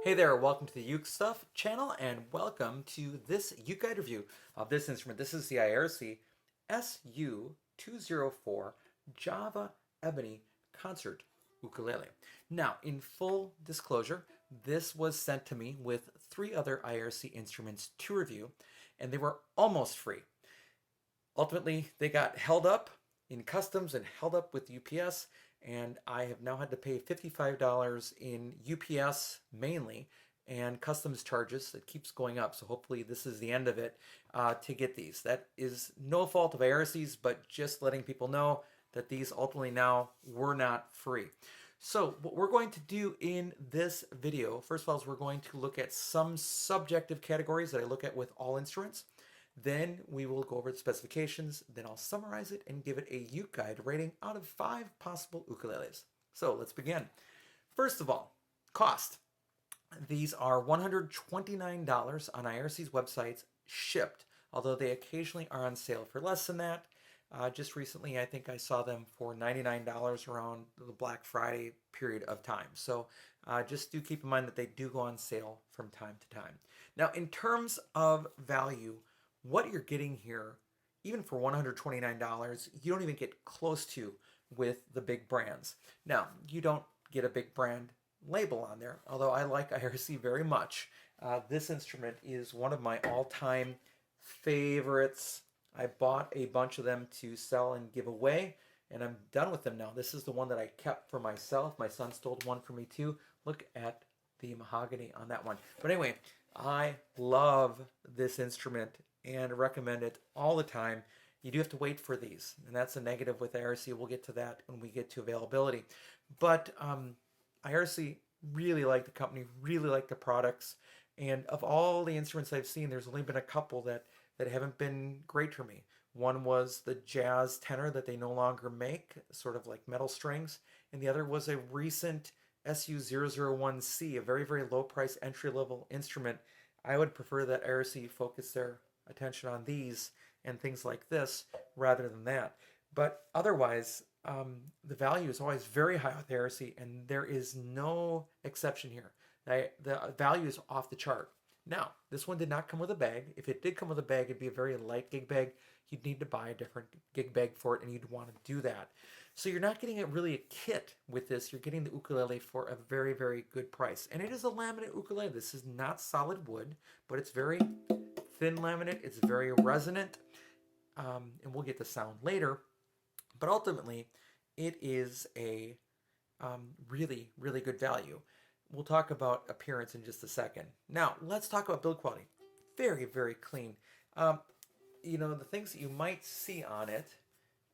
Hey there, welcome to the UkeStuff channel and welcome to this UkeGuide review of this instrument. This is the Aiersi SU-204 Java Ebony Concert Ukulele. Now, in full disclosure, this was sent to me with 3 other Aiersi instruments to review, and they were almost free. Ultimately, they got held up in customs and held up with UPS, and I have now had to pay $55 in UPS mainly and customs charges. It keeps going up, so hopefully this is the end of it to get these. That is no fault of Aiersi's, but just letting people know that these ultimately now were not free. So what we're going to do in this video, first of all, is we're going to look at some subjective categories that I look at with all instruments. Then we will go over the specifications, then I'll summarize it and give it a UkeGuide rating out of 5 possible ukuleles. So let's begin. First of all, cost. These are $129 on Aiersi's websites shipped, although they occasionally are on sale for less than that. Just recently, I think I saw them for $99 around the Black Friday period of time. So just do keep in mind that they do go on sale from time to time. Now, in terms of value, what you're getting here, even for $129, you don't even get close to with the big brands. Now, you don't get a big brand label on there, although I like Aiersi very much. This instrument is one of my all-time favorites. I bought a bunch of them to sell and give away, and I'm done with them now. This is the one that I kept for myself. My son stole one from me too. Look at the mahogany on that one. But anyway, I love this instrument and recommend it all the time. You do have to wait for these, and that's a negative with Aiersi. We'll get to that when we get to availability. But Aiersi really like the company, really like the products, and of all the instruments I've seen, there's only been a couple that haven't been great for me. One was the jazz tenor that they no longer make, sort of like metal strings, and the other was a recent SU-001C, a very, very low price entry-level instrument. I would prefer that Aiersi focus their attention on these and things like this rather than that. But otherwise, the value is always very high with Aiersi, and there is no exception here. The value is off the chart. Now, this one did not come with a bag. If it did come with a bag, it'd be a very light gig bag. You'd need to buy a different gig bag for it, and you'd want to do that. So you're not getting really a kit with this. You're getting the ukulele for a very, very good price. And it is a laminate ukulele. This is not solid wood, but it's very thin laminate. It's very resonant, and we'll get the sound later. But ultimately, it is a really, really good value. We'll talk about appearance in just a second. Now, let's talk about build quality. Very, very clean. The things that you might see on it,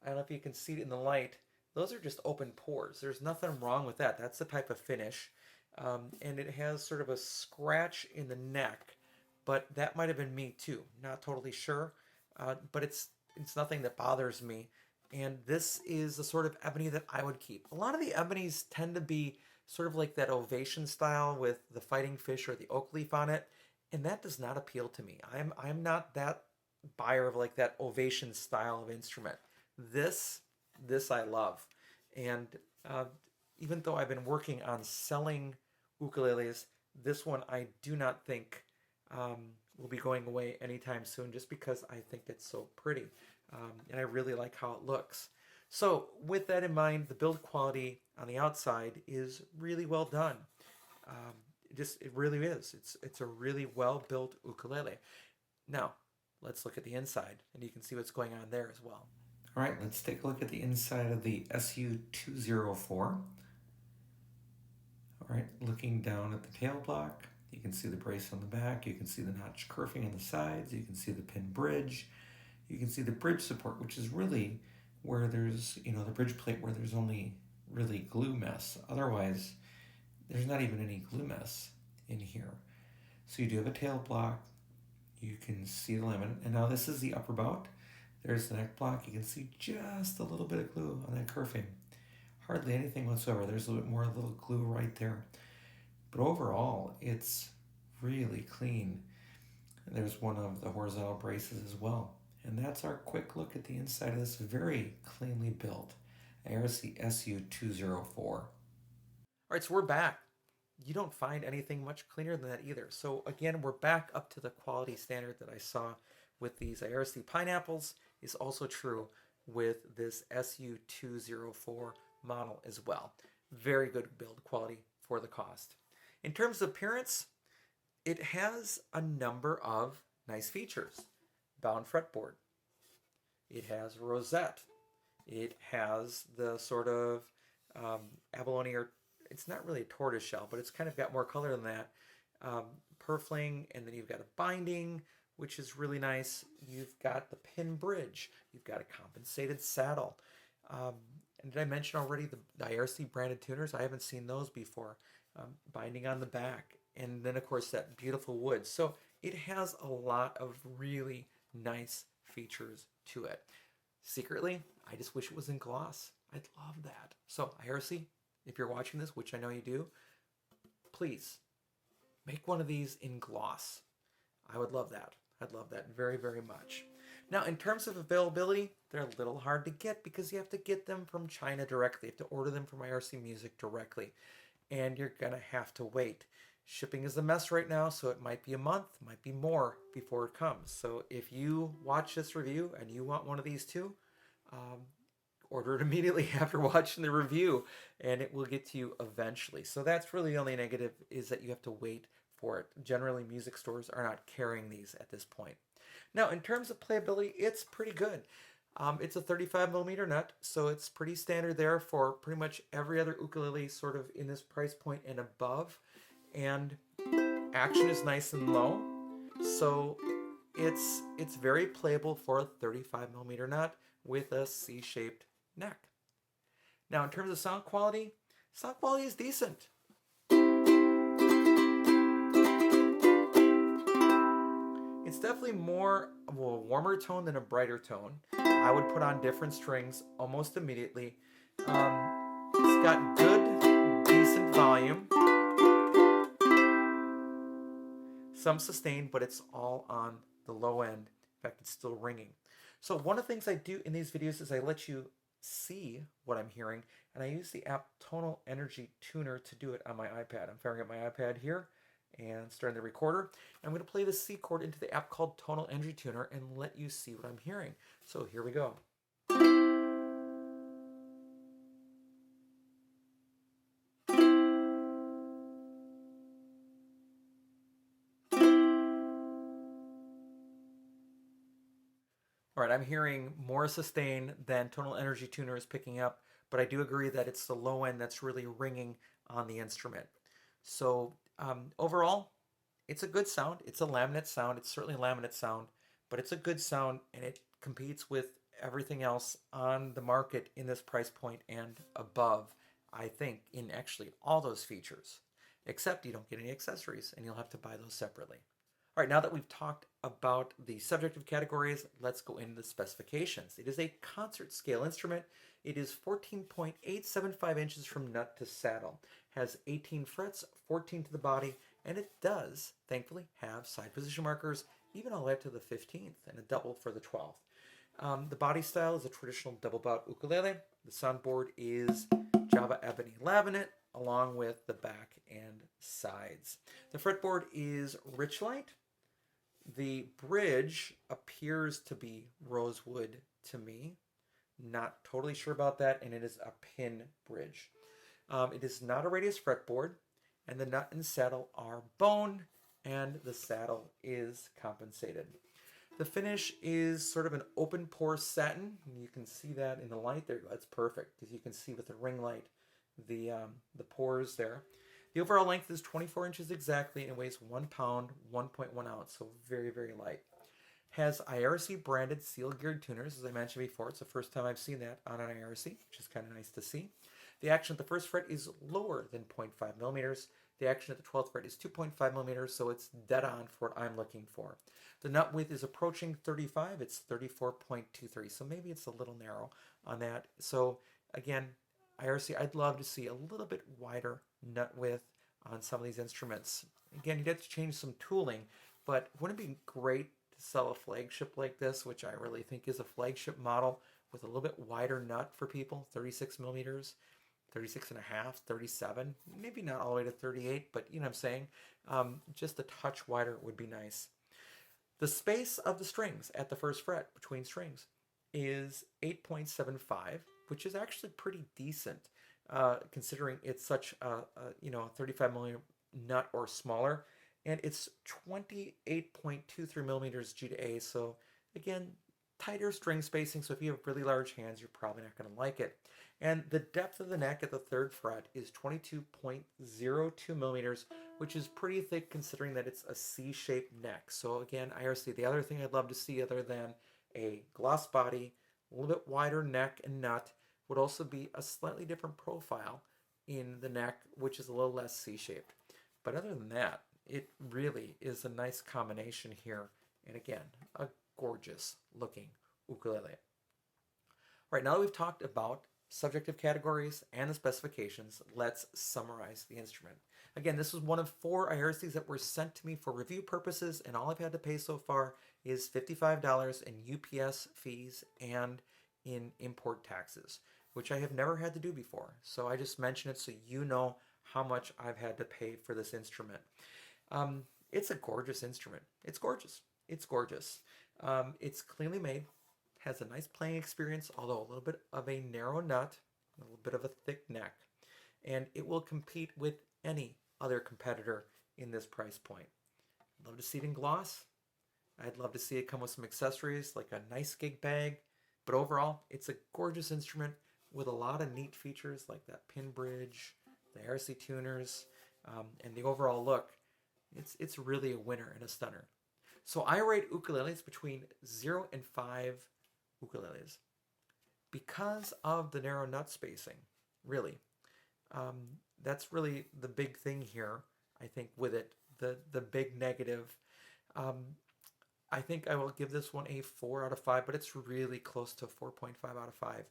I don't know if you can see it in the light, those are just open pores. There's nothing wrong with that. That's the type of finish. And it has sort of a scratch in the neck, but that might have been me too. Not totally sure, but it's nothing that bothers me. And this is the sort of ebony that I would keep. A lot of the ebonies tend to be sort of like that ovation style with the fighting fish or the oak leaf on it, and that does not appeal to me. I'm not that buyer of like that ovation style of instrument. This I love, and even though I've been working on selling ukuleles, this one I do not think will be going away anytime soon, just because I think it's so pretty, and I really like how it looks. So with that in mind, the build quality on the outside is really well done. It really is. It's a really well built ukulele. Now, let's look at the inside, and you can see what's going on there as well. All right, let's take a look at the inside of the SU-204. All right, looking down at the tail block, you can see the brace on the back, you can see the notch kerfing on the sides, you can see the pin bridge, you can see the bridge support, which is really where there's, the bridge plate where there's only really glue mess. Otherwise, there's not even any glue mess in here. So you do have a tail block. You can see the laminate. And now this is the upper bout. There's the neck block. You can see just a little bit of glue on that kerfing. Hardly anything whatsoever. There's a little bit more little glue right there. But overall, it's really clean. And there's one of the horizontal braces as well. And that's our quick look at the inside of this very cleanly built Aiersi SU-204. All right, so we're back. you don't find anything much cleaner than that either. So again, we're back up to the quality standard that I saw with these Aiersi pineapples is also true with this SU-204 model as well. Very good build quality for the cost. In terms of appearance, it has a number of nice features. Bound fretboard. It has a rosette. It has the sort of abalone, or it's not really a tortoise shell, but it's kind of got more color than that. Purfling, and then you've got a binding, which is really nice. You've got the pin bridge. You've got a compensated saddle. And did I mention already the Aiersi branded tuners? I haven't seen those before. Binding on the back. And then, of course, that beautiful wood. So it has a lot of really nice features to it. Secretly, I just wish it was in gloss. I'd love that. So, Aiersi, if you're watching this, which I know you do, please make one of these in gloss. I would love that. I'd love that very, very much. Now, in terms of availability, they're a little hard to get because you have to get them from China directly. You have to order them from Aiersi Music directly, and you're going to have to wait. Shipping is a mess right now, so it might be a month, might be more before it comes. So if you watch this review and you want one of these too, order it immediately after watching the review, and it will get to you eventually. So that's really the only negative, is that you have to wait for it. Generally, music stores are not carrying these at this point. Now, in terms of playability, it's pretty good. It's a 35mm nut, so it's pretty standard there for pretty much every other ukulele sort of in this price point and above. And action is nice and low, so it's very playable for a 35mm nut with a C-shaped neck. Now, in terms of sound quality is decent. It's definitely more of a warmer tone than a brighter tone. I would put on different strings almost immediately. It's got good, decent volume. Some sustained, but it's all on the low end. In fact, it's still ringing. So one of the things I do in these videos is I let you see what I'm hearing, and I use the app Tonal Energy Tuner to do it on my iPad. I'm firing up my iPad here and starting the recorder. I'm going to play the C chord into the app called Tonal Energy Tuner and let you see what I'm hearing. So here we go. All right, I'm hearing more sustain than Tonal Energy Tuner is picking up, but I do agree that it's the low end that's really ringing on the instrument. So overall, it's a good sound. It's a laminate sound. It's certainly a laminate sound, but it's a good sound, and it competes with everything else on the market in this price point and above, I think, in actually all those features, except you don't get any accessories, and you'll have to buy those separately. All right, now that we've talked about the subjective categories, let's go into the specifications. It is a concert scale instrument. It is 14.875 inches from nut to saddle, has 18 frets, 14 to the body, and it does, thankfully, have side position markers, even all the way up to the 15th, and a double for the 12th. The body style is a traditional double bout ukulele. The soundboard is Java Ebony laminate, along with the back and sides. The fretboard is Richlight. The bridge appears to be rosewood to me. Not totally sure about that, and it is a pin bridge. It is not a radius fretboard, and the nut and saddle are bone, and the saddle is compensated. The finish is sort of an open pore satin. You can see that in the light. There you go. That's perfect, because you can see with the ring light the pores there. The overall length is 24 inches exactly and weighs 1 pound, 1.1 ounce, so very, very light. Has Aiersi branded seal geared tuners, as I mentioned before. It's the first time I've seen that on an Aiersi, which is kind of nice to see. The action at the first fret is lower than 0.5 millimeters. The action at the 12th fret is 2.5 millimeters, so it's dead on for what I'm looking for. The nut width is approaching 35. It's 34.23, so maybe it's a little narrow on that. So again, Aiersi, I'd love to see a little bit wider nut width on some of these instruments. Again, you'd have to change some tooling, but wouldn't it be great to sell a flagship like this, which I really think is a flagship model, with a little bit wider nut for people, 36 millimeters, 36 and a half, 37, maybe not all the way to 38, but you know what I'm saying? Just a touch wider would be nice. The space of the strings at the first fret between strings is 8.75, which is actually pretty decent considering it's such a 35 millimeter nut or smaller, and it's 28.23 millimeters G to A. So again, tighter string spacing. So if you have really large hands, you're probably not going to like it. And the depth of the neck at the third fret is 22.02 millimeters, which is pretty thick considering that it's a C-shaped neck. So again, Aiersi, the other thing I'd love to see other than a gloss body, a little bit wider neck and nut, would also be a slightly different profile in the neck, which is a little less C-shaped. But other than that, it really is a nice combination here. And again, a gorgeous looking ukulele. All right, now that we've talked about subjective categories and the specifications, let's summarize the instrument. Again, this was one of 4 Aiersis that were sent to me for review purposes, and all I've had to pay so far is $55 in UPS fees and in import taxes, which I have never had to do before. So I just mention it so you know how much I've had to pay for this instrument. It's a gorgeous instrument. It's gorgeous. It's gorgeous. It's cleanly made, has a nice playing experience, although a little bit of a narrow nut, a little bit of a thick neck, and it will compete with any other competitor in this price point. I'd love to see it in gloss. I'd love to see it come with some accessories like a nice gig bag, but overall, it's a gorgeous instrument with a lot of neat features like that pin bridge, the Aiersi tuners, and the overall look. It's really a winner and a stunner. So I rate ukuleles between 0 and 5 ukuleles because of the narrow nut spacing, really. That's really the big thing here, I think, with it. The big negative. I think I will give this one a 4 out of 5, but it's really close to 4.5 out of 5.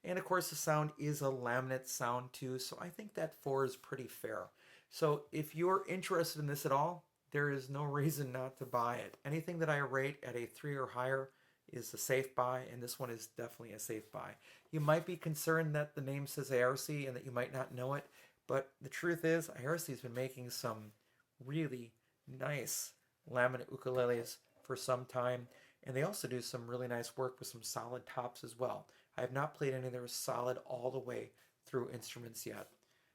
And of course, the sound is a laminate sound too, so I think that 4 is pretty fair. So if you're interested in this at all, there is no reason not to buy it. Anything that I rate at a 3 or higher is a safe buy, and this one is definitely a safe buy. You might be concerned that the name says Aiersi and that you might not know it, but the truth is Aiersi has been making some really nice laminate ukuleles for some time, and they also do some really nice work with some solid tops as well. I have not played any of their solid all the way through instruments yet.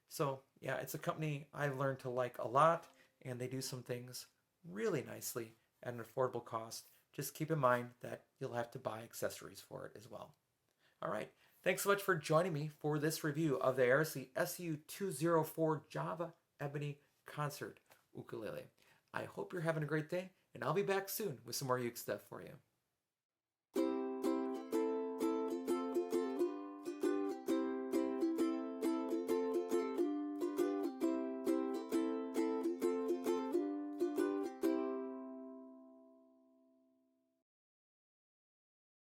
So yeah, it's a company I've learned to like a lot, and they do some things really nicely at an affordable cost. Just keep in mind that you'll have to buy accessories for it as well. All right, thanks so much for joining me for this review of the Aiersi SU-204 Java Ebony Concert Ukulele. I hope you're having a great day, and I'll be back soon with some more Uke stuff for you.